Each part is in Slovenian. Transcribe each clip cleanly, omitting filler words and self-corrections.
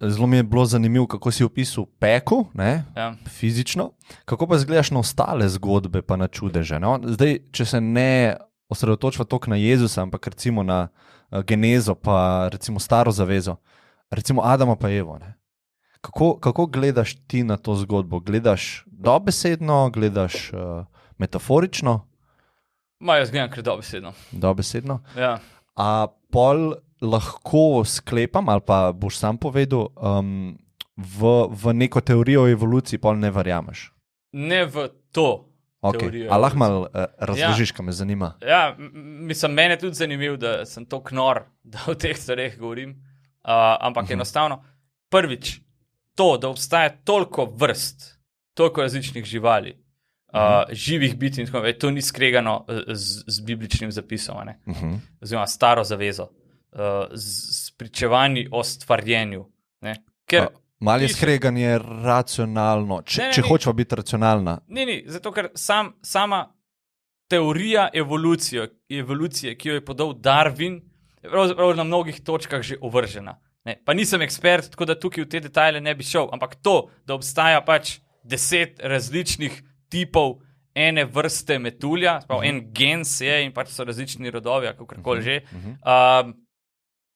Zelo mi je bilo zanimivo, kako si opisal peku, fizično, kako pa izgledaš na ostale zgodbe, pa na čudeže. No? Zdaj, če se ne osredotočva toliko na Jezusa, ampak recimo na Genezo, pa recimo Staro zavezo, recimo Adama pa Evo. Ne? Kako gledaš ti na to zgodbo? Gledaš dobesedno, gledaš metaforično? Jaz gledam kar dobesedno. Dobesedno? Ja. A pol lahko sklepam, ali pa boš sam povedal, v neko teorijo o evoluciji pol ne verjameš? Ne v to teorijo. A lahko malo razložiš, kaj me zanima? Ja, mislim, mene je tudi zanimivo, da sem to knor, da o teh stvareh govorim, ampak enostavno, prvič, to, da obstaja toliko vrst, toliko različnih živali, živih biti in tako naprej, to ni skregano z bibličnim zapisom, oziroma Staro zavezo, z pričevanji o stvarjenju. Malo je skreganje racionalno, če hočeva biti racionalna. Ni, zato ker sama teorija evolucije, ki jo je podal Darwin, je pravzaprav na mnogih točkah že ovržena. Pa nisem ekspert, tako da tukaj v te detajle ne bi šel, ampak to, da obstaja pač 10 različnih tipov ene vrste metulja, en gens je in pač so različni rodovi, kakorkoli že,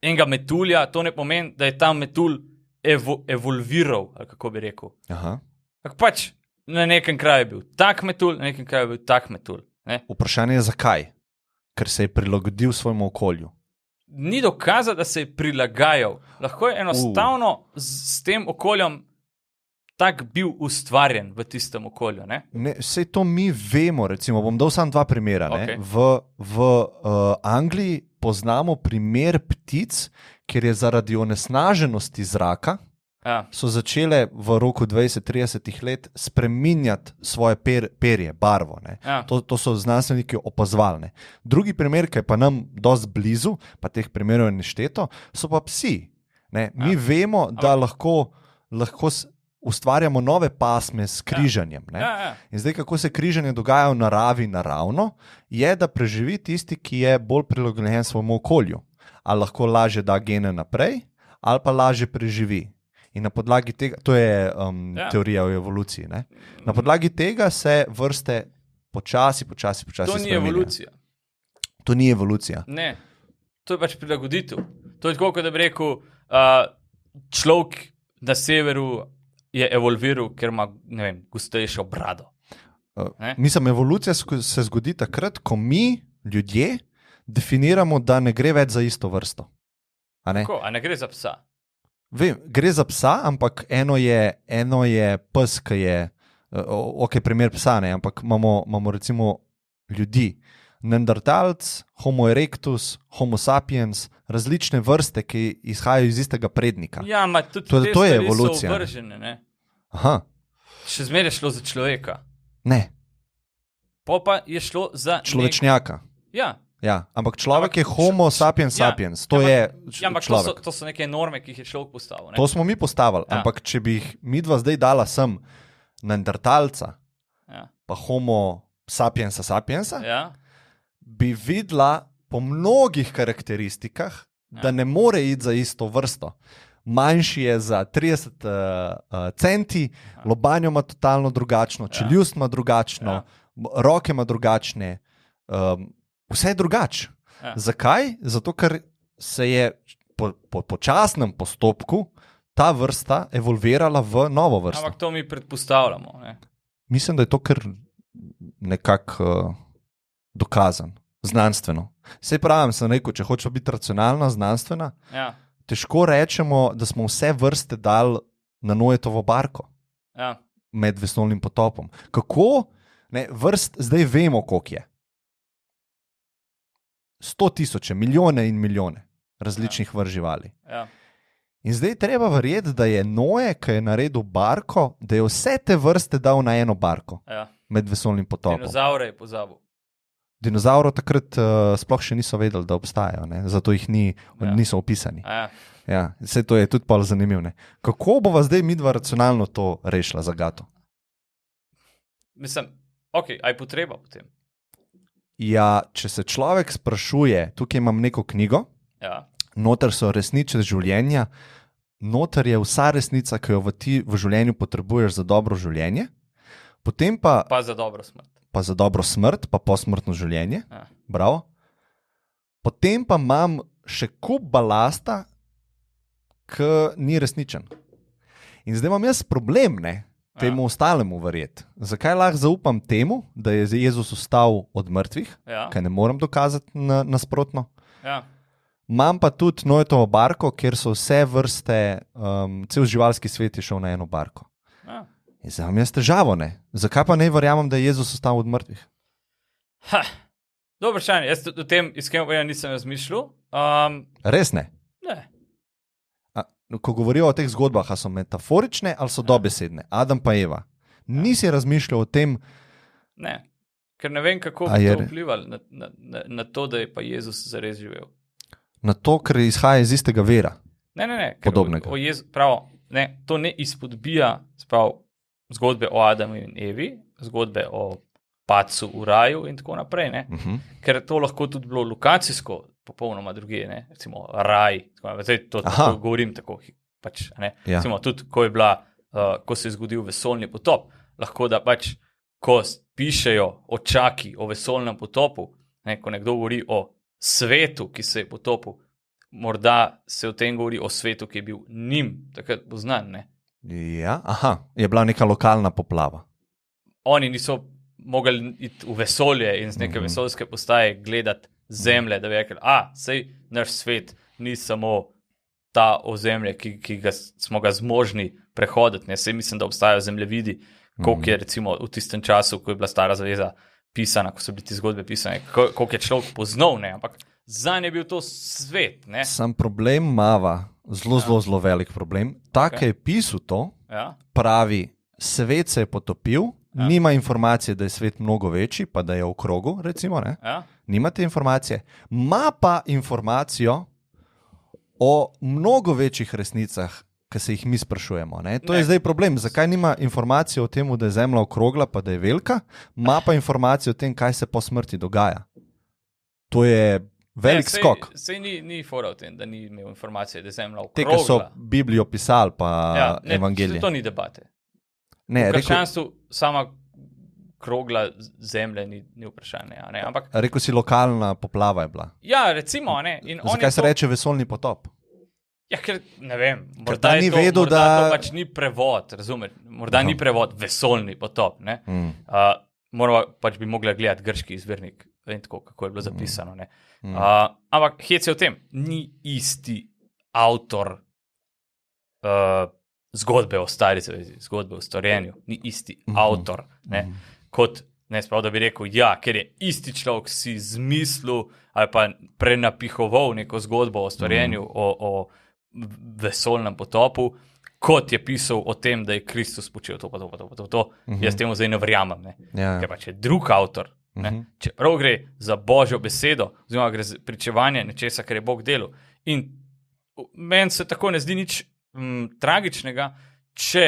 enega metulja, to ne pomeni, da je ta metulj evolviral, ali kako bi rekel. Pač na nekem kraju je bil tak metulj, na nekem kraju je bil tak metulj. Vprašanje je zakaj? Ker se je prilagodil svojemu okolju. Ni dokaza, da se je prilagajal. Lahko je enostavno s tem okoljem tak bil ustvarjen v tistem okolju. Sej to mi vemo, recimo, bom dal samo 2 primera. Okay. V Angliji poznamo primer ptic, kjer je zaradi onesnaženosti zraka so začele v roku 20-30 let spreminjati svoje perje, barvo. To so znanstveniki opazovali. Drugi primer, ki je pa nam dosti blizu, pa teh primerov je nešteto, so pa psi. Mi vemo, da lahko ustvarjamo nove pasme s križanjem. In zdaj, kako se križanje dogaja v naravi naravno, je, da preživi tisti, ki je bolj prilagojen svojemu okolju. Ali lahko lažje da gene naprej, ali pa lažje preživi. In na podlagi tega, to je teorija o evoluciji, na podlagi tega se vrste počasi spreminjajo. To ni evolucija. To ni evolucija. Ne, to je pač prilagoditev. To je tako, kot da bi rekel, človek na severu je evolviral, ker ima, ne vem, gostejšo brado. Mislim, evolucija se zgodi takrat, ko mi, ljudje, definiramo, da ne gre več za isto vrsto. Tako, a ne gre za psa? Vem, gre za psa, ampak eno je pes, ki je, primer psa, ampak imamo recimo ljudi. Neandertalc, Homo erectus, Homo sapiens, različne vrste, ki izhajajo iz istega prednika. Ja, tudi te stvari so ovržene, Aha. Še zmeraj je šlo za človeka. Ne. Pa je šlo za človečnjaka. Ja, ampak človek je Homo sapiens sapiens. To je človek. To so neke norme, ki jih je človek postavil. To smo mi postavili, ampak če bi jih midva zdaj dala sem neandertalca, pa Homo sapiensa sapiensa, bi videla po mnogih karakteristikah, da ne more iti za isto vrsto. Manjši je za 30 centi, lobanjo ima totalno drugačno, čeljust ima drugačno, roke ima drugačne, vse je drugače. Zakaj? Zato, ker se je po počasnem postopku ta vrsta evolvirala v novo vrsto. Ampak to mi predpostavljamo. Mislim, da je to kar nekako dokazan, znanstveno. Sej pravim, sem rekel, če hočeš biti racionalna, znanstvena, težko rečemo, da smo vse vrste dali na Noetovo barko med vesoljnim potopom. Kako? Vrst zdaj vemo, koliko je. 100 000, milijone in milijone različnih vrst živali. In zdaj treba verjeti, da je Noe, ki je naredil barko, da je vse te vrste dal na eno barko med vesoljnim potopom. Dinozaure je pozabil. Dinozaurov takrat sploh še niso vedeli, da obstajajo, zato jih niso opisani. Vse to je tudi pol zanimivo. Kako bova zdaj midva racionalno to rešila zagato? Mislim, aj potreba potem. Ja, če se človek sprašuje, tukaj imam neko knjigo, noter so resnične življenja noter je vsa resnica, ki jo ti v življenju potrebuješ za dobro življenje, potem pa za dobro smrt. Pa za dobro smrt, pa posmrtno življenje. Ja. Bravo. Potem pa imam še kup balasta, ki ni resničen. In zdaj imam jaz problem, temu ostalemu verjeti. Zakaj lahko zaupam temu, da je Jezus vstal od mrtvih, kaj ne morem dokazati nasprotno? Ja. Imam pa tudi Noetovo barko, kjer so vse vrste, cel živalski svet je šel na eno barko. Ja. In zdaj imam jaz težavo, Zakaj pa ne verjamem, da je Jezus vstal od mrtvih? Dobro vprašanje. Jaz o tem iskreno nisem razmišljal. Res ne? Ne. Ko govorijo o teh zgodbah, a so metaforične ali so dobesedne? Adam pa Eva. Nisi razmišljal o tem? Ne, ker ne vem, kako bi to vplivalo na to, da je pa Jezus zares živel. Na to, ker izhaja iz istega vera. Ne. Podobnega. To ne izpodbija zgodbe o Adamu in Evi, zgodbe o padcu v raju in tako naprej, Ker to lahko tudi bilo lokacijsko popolnoma druge, recimo raj, zdaj to govorim tako, recimo tudi, ko se je zgodil vesoljni potop, lahko da ko pišejo o čaki, o vesoljnem potopu, ko nekdo govori o svetu, ki se je potopil, morda se o tem govori o svetu, ki je bil njim takrat poznan, Ja, je bila neka lokalna poplava. Oni niso mogli iti v vesolje in z neke vesoljske postaje gledati zemlje, da bi rekli, sej naš svet ni samo ta ozemlje, ki smo ga zmožni prehoditi. Sej mislim, da obstajajo zemljevidi, koliko je recimo v tistem času, ko je bila Stara zaveza pisana, ko so bili ti zgodbe pisane, koliko je človek poznal, ampak zanj je bil to svet. Sam problem mava, zelo velik problem. Ki je pisal to, pravi, svet se je potopil, nima informacije, da je svet mnogo večji, pa da je v krogu, recimo, Nima te informacije. Ma pa informacijo o mnogo večjih resnicah, ki se jih mi sprašujemo. To je zdaj problem. Zakaj nima informacije o tem, da je Zemlja okrogla, pa da je velika, ma pa informacije o tem, kaj se po smrti dogaja. To je velik skok. Sej ni fora v tem, da ni imel informacije, da je Zemlja okrogla. Te, ki so Biblijo pisali, pa evangelije. To ni debate. V krščanstvu sama krogla zemlje ni vprašanje. Rekel si, lokalna poplava je bila. Ja, recimo. Zakaj se reče vesoljni potop? Ja, ker ne vem. Morda ni vedel, da to ni prevod, razumeš? Morda ni prevod vesoljni potop. Bi mogla gledati grški izvirnik, tako, kako je bilo zapisano. Ampak hec je v tem, ni isti avtor zgodbe o Stari zavezi, zgodbe o stvarjenju, ni isti avtor, kot, da bi rekel, ker je isti človek si zmislil ali pa prenapihoval neko zgodbo o stvarjenju, o vesoljnem potopu, kot je pisal o tem, da je Kristus počel to. Jaz temu zdaj ne verjamem, ker pa če drug avtor, čeprav gre za Božjo besedo, oziroma gre za pričevanje nečesa, kar je Bog delal. In meni se tako ne zdi nič tragičnega, če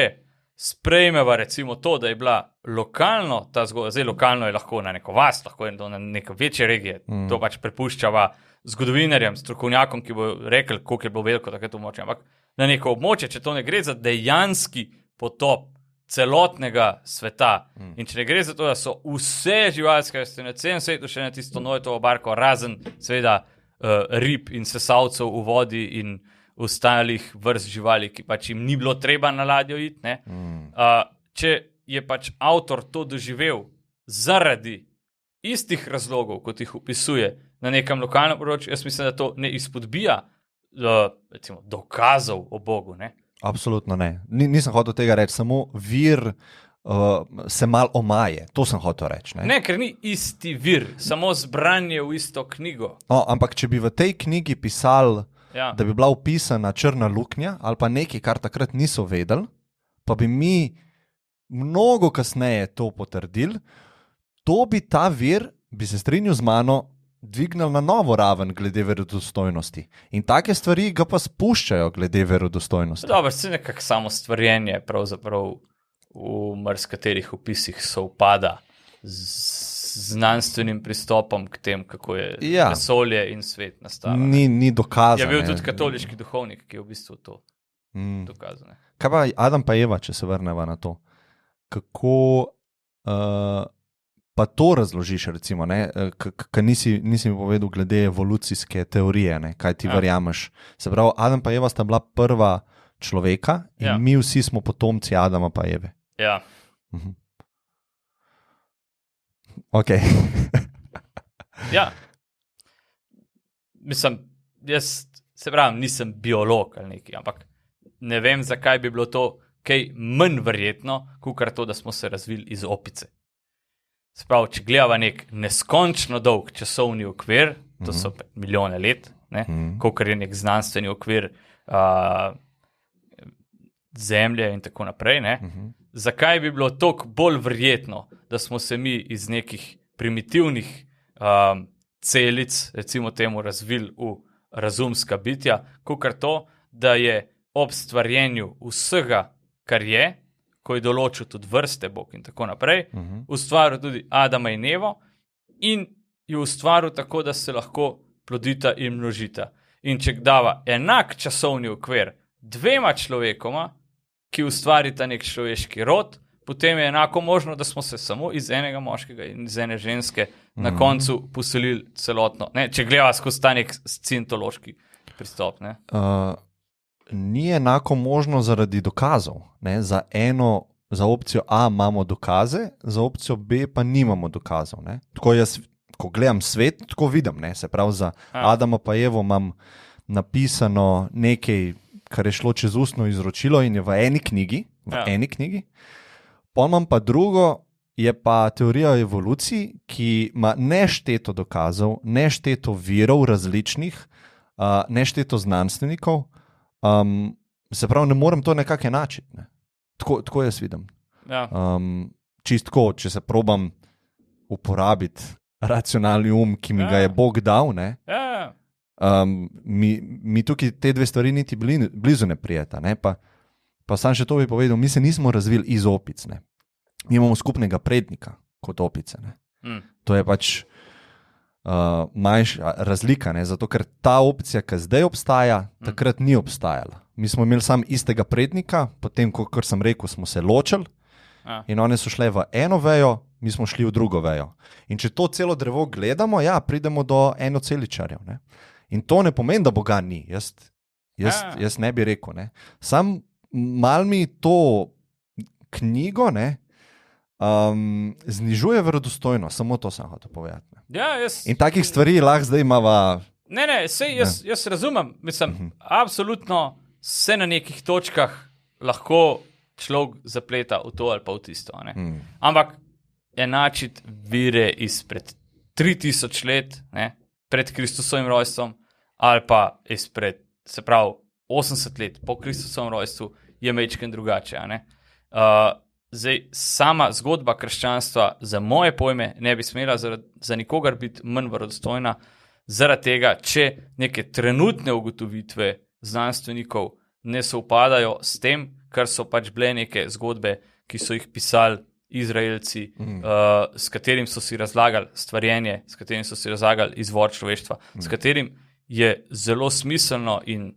sprejmeva recimo to, da je bila lokalno ta zgodba, zdaj lokalno je lahko na neko vas, lahko je na neke večje regije, to prepuščava zgodovinarjem, strokovnjakom, ki bo rekel, koliko je bilo veliko takrat območje, ampak na neko območje, če to ne gre za dejanski potop celotnega sveta in če ne gre za to, da so vse živalske vrste na celem svetu še na tisto Noetovo barko, razen seveda rib in sesalcev v vodi in ostalih vrst živali, ki jim ni bilo treba na ladjo iti. Če je avtor to doživel zaradi istih razlogov, kot jih opisuje na nekem lokalnem področju, jaz mislim, da to ne izpodbija recimo, dokazov o Bogu. Absolutno ne. Nisem hotel tega reči, samo vir se mal omaje. To sem hotel reči. Ne, ker ni isti vir, samo zbranje v isto knjigo. Ampak če bi v tej knjigi pisali, da bi bila upisana črna luknja ali pa nekaj, kar takrat niso vedeli, pa bi mi mnogo kasneje to potrdili, to bi ta vir, bi se strinjal z mano, dvignil na novo raven glede verodostojnosti. In take stvari ga pa spuščajo glede verodostojnosti. Dobro, se nekako samo stvarjenje pravzaprav v marskaterih opisih sovpada z znanstvenim pristopom k tem, kako je vesolje in svet nastalo. Ni dokazano. Je bil tudi katoliški duhovnik, ki je v bistvu to dokazal. Kaj pa Adam pa Eva, če se vrneva na to? Kako pa to razložiš, recimo, kaj nisi mi povedal glede evolucijske teorije, ne? Kaj ti verjameš? Se pravi, Adam pa Eva sta bila prva človeka in mi vsi smo potomci Adama pa Eve. Ja. Ok. Ja. Mislim, jaz se pravim, nisem biolog ali nekaj, ampak ne vem, zakaj bi bilo to kaj manj verjetno, kakor to, da smo se razvili iz opice. Se pravi, če gledava nek neskončno dolg časovni okvir, to so milijone let, kakor je nek znanstveni okvir Zemlje in tako naprej, zakaj bi bilo toliko bolj verjetno, da smo se mi iz nekih primitivnih celic, recimo temu, razvili v razumska bitja, kakor to, da je ob stvarjenju vsega, kar je, ko je določil tudi vrste Bog in tako naprej, ustvaril tudi Adama in Evo in jo ustvaril tako, da se lahko plodita in množita. In če dava enak časovni okvir dvema človekoma, ki ustvarita nek človeški rod, potem je enako možno, da smo se samo iz enega moškega in iz ene ženske na koncu poselili celotno. Ne, če gledava skozi ta nek scientološki pristop. Ne? Ni enako možno zaradi dokazov. Ne? Za opcijo A imamo dokaze, za opcijo B pa nimamo dokazov. Ne? Tako jaz, ko gledam svet, tako vidim. Ne? Se pravi, za Adama pa Evo imam napisano nekaj, kar je šlo čez ustno izročilo in je v eni knjigi. Potem imam pa drugo, je pa teorija o evoluciji, ki ima nešteto dokazov, nešteto virov različnih, nešteto znanstvenikov. Se pravi, ne morem to nekako enačiti. Ne? Tako jaz vidim. Ja. Čistko, če se probam uporabiti racionalni um, ki mi ga je Bog dal, ne? Mi tukaj te dve stvari niti blizu ne prijeta. Ne? Pa sam še to bi povedal, mi se nismo razvili iz opic. Ne? Mi imamo skupnega prednika kot opice. Ne? To je pač manjša razlika, ne? Zato ker ta opcija, ki zdaj obstaja, takrat ni obstajala. Mi smo imeli samo istega prednika, potem, kot sem rekel, smo se ločili in one so šle v eno vejo, mi smo šli v drugo vejo. In če to celo drevo gledamo, pridemo do enoceličarjev. Ne? In to ne pomeni, da Boga ni. Jaz ne bi rekel. Ne? Sam mal mi to knjigo znižuje verodostojno. Samo to sem hotel povedati. In takih stvari lahko zdaj imava... Jaz razumem. Mislim, absolutno se na nekih točkah lahko človek zapleta v to ali pa v tisto. Ampak enačiti vire izpred 3000 let, pred Kristusovim rojstvom, ali pa izpred, se pravi, 80 let po Kristusovem rojstvu, je majčken drugače. Zdaj, sama zgodba krščanstva za moje pojme ne bi smela za nikogar biti manj verodostojna, zaradi tega, če neke trenutne ugotovitve znanstvenikov ne sovpadajo s tem, kar so pač bile neke zgodbe, ki so jih pisali Izraelci, s katerim so si razlagali stvarjenje, s katerim so si razlagali izvor človeštva, s katerim je zelo smiselno in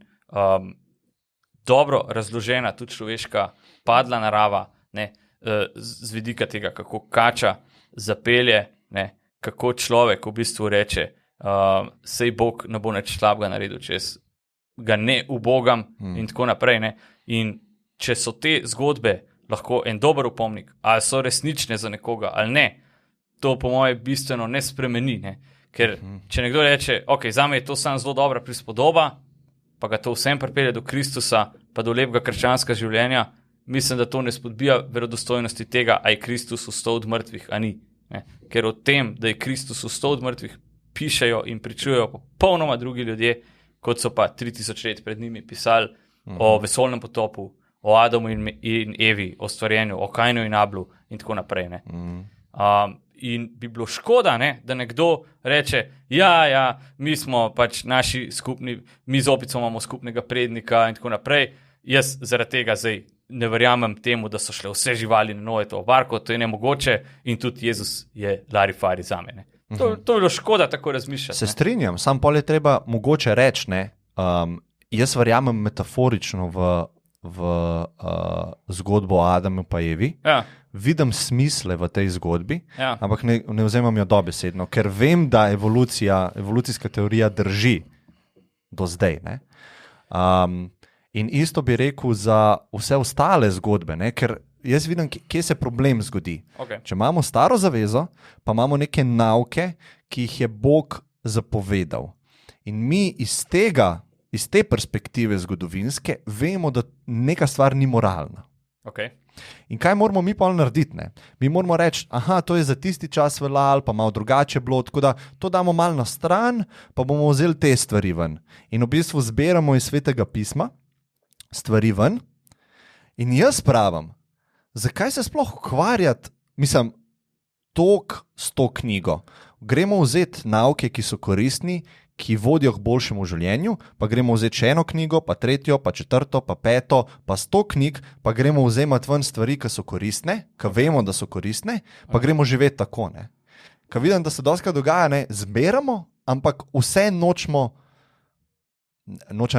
dobro razložena tudi človeška padla narava, z vidika tega, kako kača zapelje, kako človek v bistvu reče, sej Bog ne bo nič slabega naredil, če ga ne ubogam in tako naprej. In če so te zgodbe lahko en dober upomnik, ali so resnične za nekoga, ali ne, to po moje bistveno ne spremeni. Ker če nekdo reče, ok, zame je to samo zelo dobra prispodoba, pa ga to vsem pripelje do Kristusa, pa do lepega krščanskega življenja, mislim, da to ne spodbija verodostojnosti tega, a je Kristus vstal od mrtvih, a ni. Ker o tem, da je Kristus vstal od mrtvih, pišejo in pričujejo popolnoma drugi ljudje, kot so pa 3000 let pred njimi pisali o vesoljnem potopu, o Adamu in Evi, o stvarjenju, o Kainu in Ablu in tako naprej. In bi bilo škoda, da nekdo reče, mi smo pač naši skupni, mi z opico imamo skupnega prednika in tako naprej. Jaz zaradi tega zdaj ne verjamem temu, da so šle vse živali na Noeto barko, to je nemogoče in tudi Jezus je larifari zame. To je bilo škoda tako razmišljati. Se strinjam, sam pol je treba mogoče reči, jaz verjamem metaforično v v zgodbo o Adamu pa Evi, vidim smisle v tej zgodbi, ampak ne vzemam jo dobesedno, ker vem, da evolucijska teorija drži do zdaj. Ne? In isto bi rekel za vse ostale zgodbe, ne? Ker jaz vidim, kje se problem zgodi. Okay. Če imamo staro zavezo, pa imamo neke nauke, ki jih je Bog zapovedal. In mi iz te perspektive zgodovinske vemo, da neka stvar ni moralna. Okay. In kaj moramo mi pa narediti? Ne? Mi moramo reči, to je za tisti čas veljalo, pa malo drugače bilo, tako da to damo malo na stran, pa bomo vzeli te stvari ven. In v bistvu zbiramo iz Svetega pisma stvari ven. In jaz pravim, zakaj se sploh ukvarjati, s to knjigo? Gremo vzeti nauke, ki so koristni, ki vodijo k boljšemu življenju, pa gremo vzeti še eno knjigo, pa tretjo, pa četrto, pa peto, pa 100 knjig, pa gremo vzemati ven stvari, ki so koristne, ki vemo, da so koristne, pa gremo živeti tako. Ne? Ker vidim, da se dostikrat dogaja, ne, zberamo, ampak vse nočem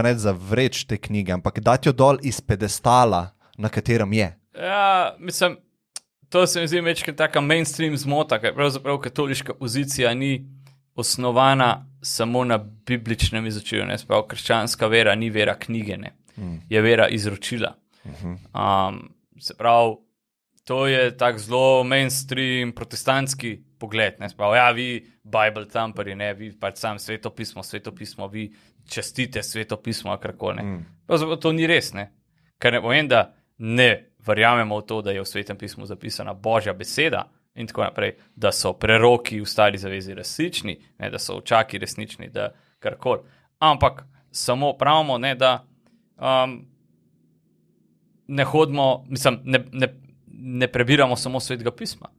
reči zavreči te knjige, ampak dati jo dol iz pedestala, na katerem je. Ja, to se mi zdi večkrat taka mainstream zmota, ker pravzaprav katoliška pozicija ni osnovana samo na bibličnem izročilu. Krščanska vera ni vera knjige, ne. Je vera izročila. Se pravi, to je tak zelo mainstream protestantski pogled. Ne. Vi Bible thumperji, ne, vi pač sam Sveto pismo, vi častite Sveto pismo, karkoli. Pravzaprav to ni res, ne. Ker ne povem, da ne verjamemo v to, da je v Svetem pismu zapisana Božja beseda in tako naprej, da so preroki v stari zavezi resnični, ne, da so očaki resnični, da karkoli. Ampak samo pravimo, ne, da ne hodimo, ne prebiramo samo Svetega pisma.